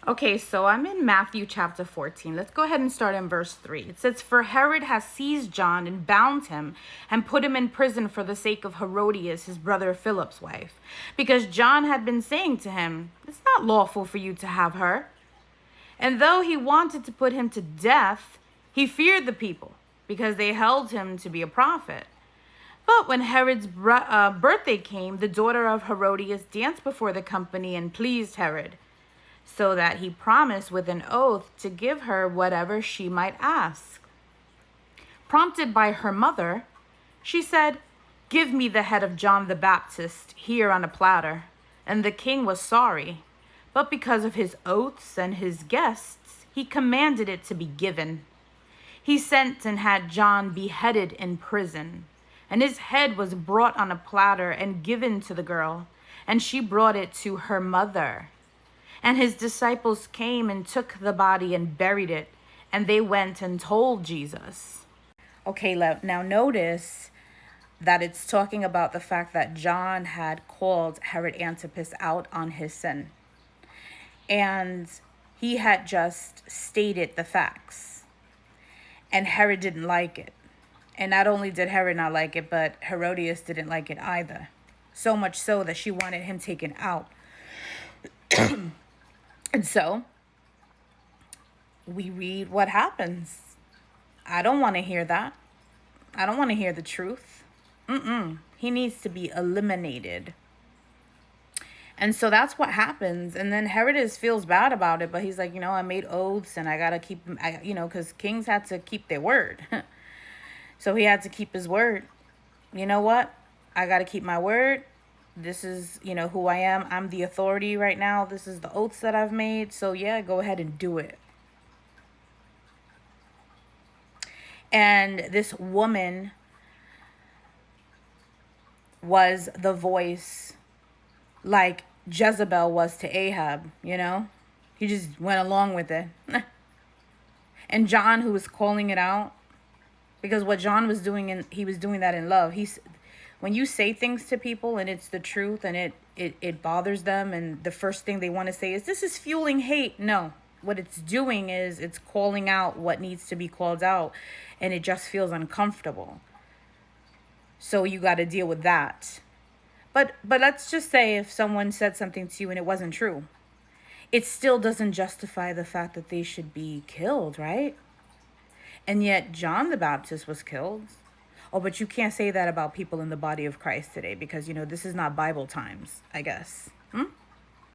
Okay, so I'm in Matthew chapter 14. Let's go ahead and start in verse 3. It says, "For Herod has seized John and bound him and put him in prison for the sake of Herodias, his brother Philip's wife, because John had been saying to him, 'It's not lawful for you to have her.' And though he wanted to put him to death, he feared the people, because they held him to be a prophet. But when Herod's birthday came, the daughter of Herodias danced before the company and pleased Herod, so that he promised with an oath to give her whatever she might ask. Prompted by her mother, she said, 'Give me the head of John the Baptist here on a platter.' And the king was sorry, but because of his oaths and his guests, he commanded it to be given. He sent and had John beheaded in prison, and his head was brought on a platter and given to the girl, and she brought it to her mother. And his disciples came and took the body and buried it, and they went and told Jesus." Okay, now notice that it's talking about the fact that John had called Herod Antipas out on his sin. And he had just stated the facts. And Herod didn't like it. And not only did Herod not like it, but Herodias didn't like it either. So much so that she wanted him taken out. And so we read what happens. I don't want to hear that. I don't want to hear the truth. He needs to be eliminated. And so that's what happens. And then Herod feels bad about it, but he's like, I made oaths and I got to keep them, because kings had to keep their word. So he had to keep his word. You know what? I got to keep my word. This is, who I am. I'm the authority right now. This is the oaths that I've made. So yeah, go ahead and do it. And this woman was the voice like Jezebel was to Ahab, He just went along with it. And John, who was calling it out, because what John was doing, he was doing that in love. When you say things to people and it's the truth and it bothers them, and the first thing they want to say is, "This is fueling hate." No, what it's doing is it's calling out what needs to be called out, and it just feels uncomfortable. So you got to deal with that. But let's just say if someone said something to you and it wasn't true, it still doesn't justify the fact that they should be killed, right? And yet John the Baptist was killed. Oh, but you can't say that about people in the body of Christ today because, this is not Bible times, I guess.